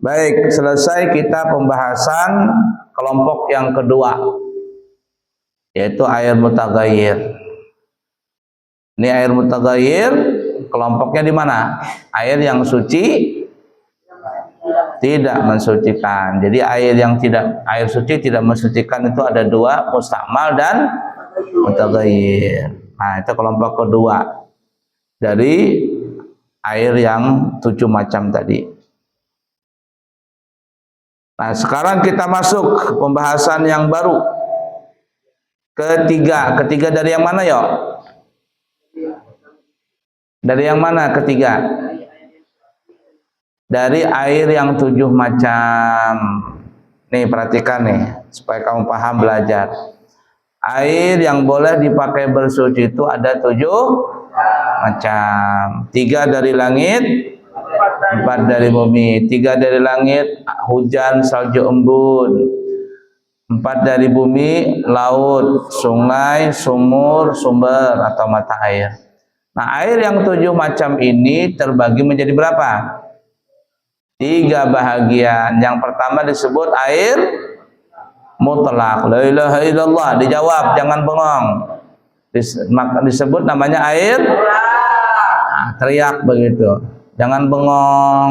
Baik, selesai kita pembahasan kelompok yang kedua, yaitu air mutaghayyir. Ini air mutaghayyir, kelompoknya di mana? Air yang suci tidak mensucikan. Jadi air suci tidak mensucikan itu ada dua, mustakmal dan mutaghayyir. Nah, itu kelompok kedua dari air yang 7 macam tadi. Nah, sekarang kita masuk ke pembahasan yang baru. Ketiga dari yang mana, yo? Dari yang mana ketiga? Dari air yang 7 macam. Nih, perhatikan nih, supaya kamu paham belajar. Air yang boleh dipakai bersuci itu ada 7 macam. 3 dari langit, 4 dari bumi. 3 dari langit, hujan, salju, embun. 4 dari bumi, laut, sungai, sumur, sumber atau mata air. Nah, air yang 7 macam ini terbagi menjadi berapa? 3 bahagian. Yang pertama disebut air mutlak. La ilaha illallah. Dijawab, jangan bengong. Disebut namanya air. Nah, teriak begitu. Jangan bengong.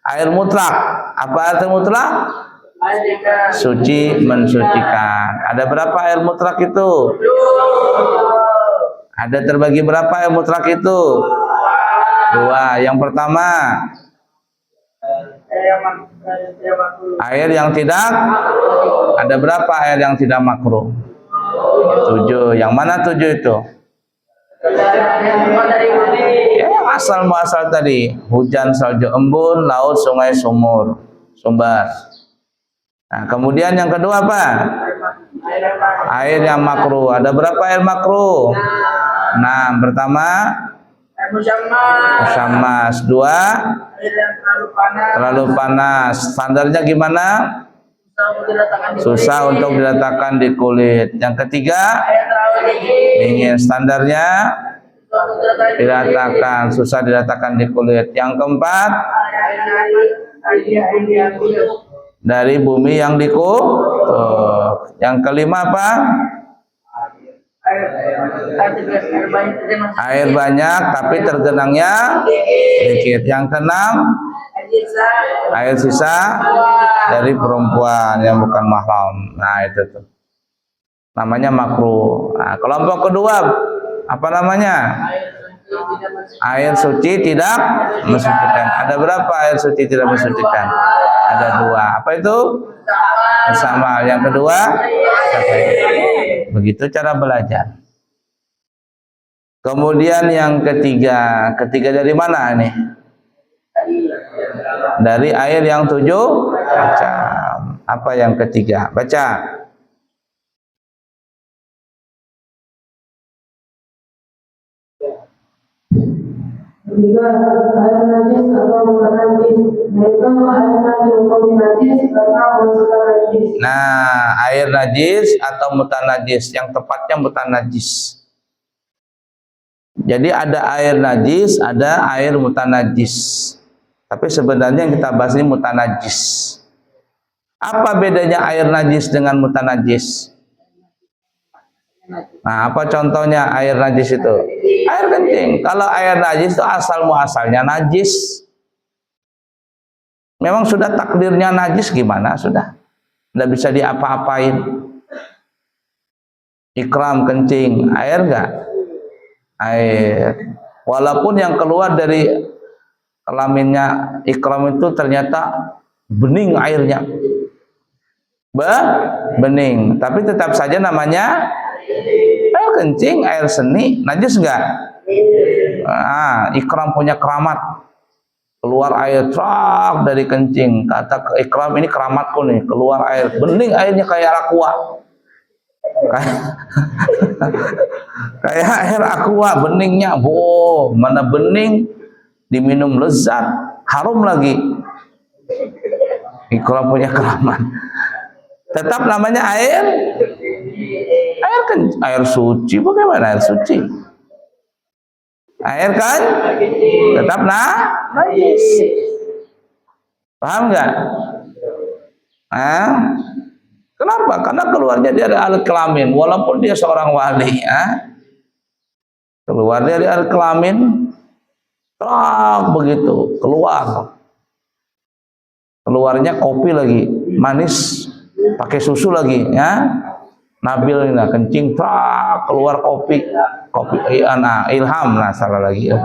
Air mutlak. Apa arti mutlak? Suci, mensucikan. Ada berapa air mutlak itu? Ada terbagi berapa air mutlak itu? 2. Yang pertama, air yang tidak. Ada berapa air yang tidak makruh? 7. Yang mana 7 itu? Ya, yang asal muasal tadi. Hujan, salju, embun, laut, sungai, sumur, sumber. Nah, kemudian yang kedua apa? Air yang makruh. Ada berapa air makruh? 6. Pertama, musyammas. 2, terlalu panas. Standarnya gimana? Susah untuk diletakkan di kulit. Yang ketiga, dingin. Standarnya diletakkan, susah diletakkan di kulit. Yang keempat, dari bumi yang dikutuk. Yang kelima apa? Air banyak tapi tergenangnya sedikit. Yang keenam, air sisa dari perempuan yang bukan mahram. Nah, itu tuh namanya makruh. Nah, kelompok kedua apa namanya? Air suci tidak mensucikan. Ada berapa air suci tidak mensucikan? Ada 2. Apa itu? Bersama. Yang kedua, begitu cara belajar. Kemudian yang ketiga dari mana ini? Dari air yang 7 macam. Apa yang ketiga? Baca. Ketiga, air najis atau bukan najis, yaitu air najis hukum najis karena masukkan najis. Nah, air najis atau mutanajis, yang tepatnya mutanajis. Jadi ada air najis, ada air mutanajis. Tapi sebenarnya yang kita bahas ini mutanajis. Apa bedanya air najis dengan mutanajis? Nah, apa contohnya air najis itu? Air kencing. Kalau air najis itu asal muasalnya najis. Memang sudah takdirnya najis, gimana sudah? Tidak bisa diapa-apain. Ikram kencing, air enggak? Air. Walaupun yang keluar dari kelaminnya ikram itu ternyata bening airnya. Bening, tapi tetap saja namanya air kencing, air seni. Najis enggak? Ikram punya keramat. Keluar air trak dari kencing. Kata ikram, ini keramatku nih. Keluar air bening, airnya kayak aqua. Kayak air aqua beningnya. Mana bening, diminum lezat, harum lagi. Ikram punya keramat. Tetap namanya air air suci. Bagaimana air suci? Air kan tetap najis. Paham nggak? Ah, kenapa? Karena keluarnya dari alat kelamin, walaupun dia seorang wali, keluar dari alat kelamin, terak begitu, keluarnya kopi lagi, manis, pakai susu lagi, ya. Nabil ini kencing, terak keluar kopi, ilham, nah salah lagi, ya.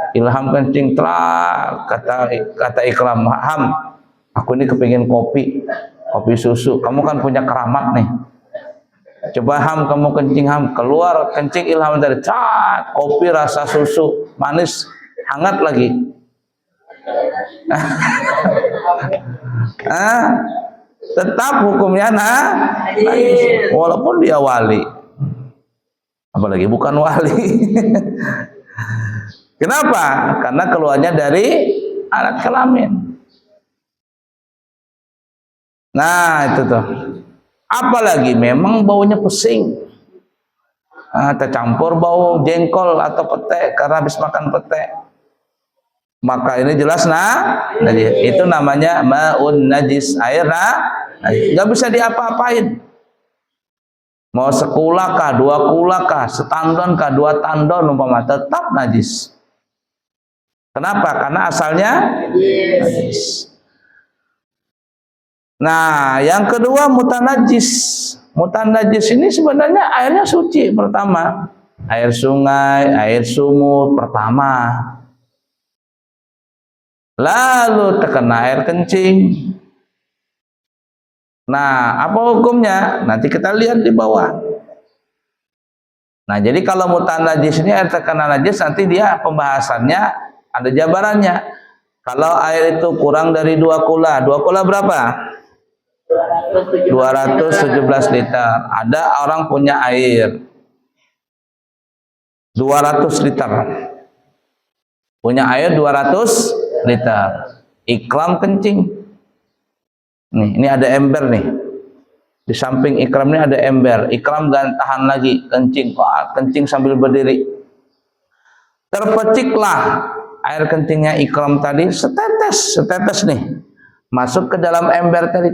Ilham kencing, terak, kata Ikram, Ham, aku ini kepingin kopi susu, kamu kan punya keramat nih. Coba Ham, kamu kencing Ham, keluar kencing Ilham dari kopi rasa susu, manis, hangat lagi. Tetap hukumnya najis, walaupun dia wali, apalagi bukan wali. Kenapa? Karena keluarnya dari alat kelamin. Nah itu tuh. Apalagi memang baunya pusing, tercampur bau jengkol atau pete karena habis makan pete, maka ini jelas najis. Itu namanya ma'un najis, air nggak bisa diapa-apain. Mau sekula kah, 2 kula kah, setandon kah, 2 tandon umpama, tetap najis. Kenapa? Karena asalnya najis. Nah, yang kedua mutanajis. Mutanajis ini sebenarnya airnya suci pertama. Air sungai, air sumur pertama. Lalu terkena air kencing. Nah, apa hukumnya? Nanti kita lihat di bawah. Nah, jadi kalau mutanajis ini air terkena najis, nanti dia pembahasannya ada jabarannya. Kalau air itu kurang dari 2 kula. 2 kula berapa? 217 liter. Ada orang punya air 200 liter. Punya air 200 liter. Ikram kencing. Nih, ini ada ember nih. Di samping Ikram ini ada ember. Ikram gak tahan lagi, kencing. Kencing sambil berdiri. Terpeciklah air kencingnya Ikram tadi, setetes nih. Masuk ke dalam ember tadi,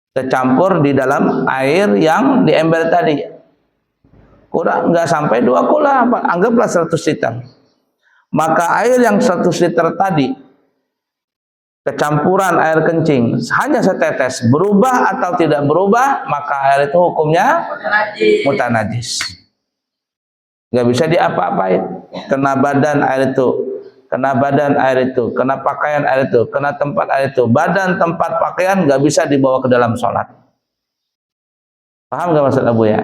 tercampur di dalam air yang di ember tadi. Kurang nggak sampai 2 kula, anggaplah 100 liter. Maka air yang 100 liter tadi, kecampuran air kencing, hanya setetes, berubah atau tidak berubah, maka air itu hukumnya mutanajis. Nggak bisa diapa-apain. Kena badan air itu, kena badan air itu, kena pakaian air itu, kena tempat air itu, badan, tempat, pakaian nggak bisa dibawa ke dalam sholat. Paham nggak maksud Abu ya?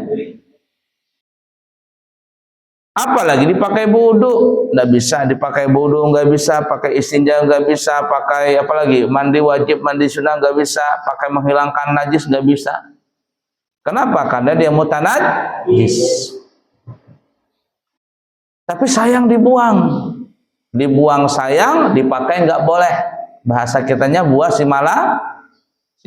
Apalagi dipakai wudu, nggak bisa dipakai wudu, nggak bisa pakai istinja, nggak bisa pakai apalagi mandi wajib, mandi sunnah nggak bisa, pakai menghilangkan najis nggak bisa. Kenapa? Karena dia mutanajis. Tapi sayang dibuang sayang, dipakai nggak boleh. Bahasa kitanya buah si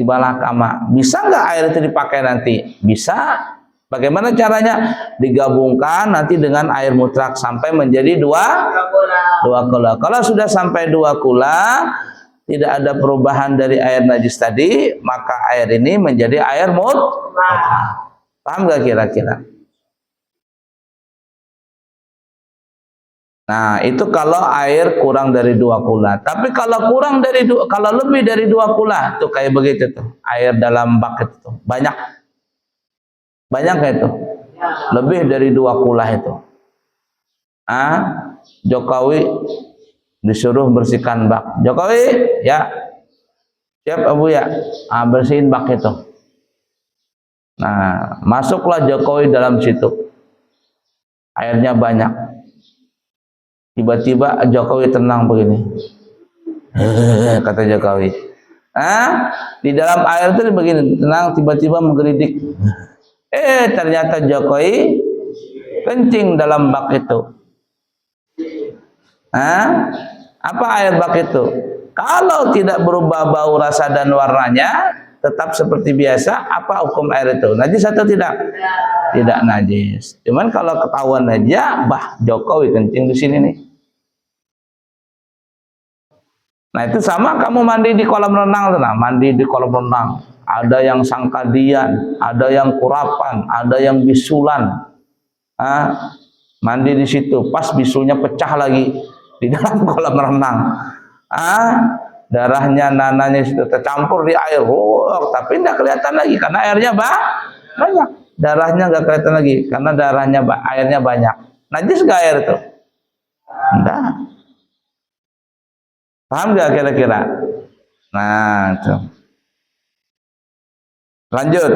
malakama. Bisa nggak air itu dipakai nanti? Bisa. Bagaimana caranya? Digabungkan nanti dengan air mutlak sampai menjadi 2 kula. Kalau sudah sampai 2 kula, tidak ada perubahan dari air najis tadi, maka air ini menjadi air mutlak. Paham nggak kira-kira? Nah, itu kalau air kurang dari 2 kula. Tapi kalau kalau lebih dari 2 kula, tuh kayak begitu tuh. Air dalam bucket itu. Banyak kayak itu. Lebih dari 2 kula itu. Jokowi disuruh bersihkan bak. Jokowi, ya. Siap Abu ya. Bersihin bak itu. Nah, masuklah Jokowi dalam situ. Airnya banyak. Tiba-tiba Jokowi tenang begini. Kata Jokowi. Di dalam air itu begini, tenang, tiba-tiba menggelidik. Ternyata Jokowi kencing dalam bak itu. Apa air bak itu? Kalau tidak berubah bau, rasa dan warnanya, tetap seperti biasa, apa hukum air itu? Najis atau tidak? Tidak najis. Cuman kalau ketahuan aja, Jokowi kencing di sini nih. Nah itu sama kamu mandi di kolam renang tuh, nah mandi di kolam renang. Ada yang sangkadian, ada yang kurapan, ada yang bisulan. Mandi di situ, pas bisunya pecah lagi di dalam kolam renang. Darahnya nananya situ tercampur di air, tapi tidak kelihatan lagi karena airnya banyak. Darahnya nggak kelihatan lagi karena airnya banyak. Najis gak air itu? Enggak. Paham gak kira-kira? Nah, itu. Lanjut.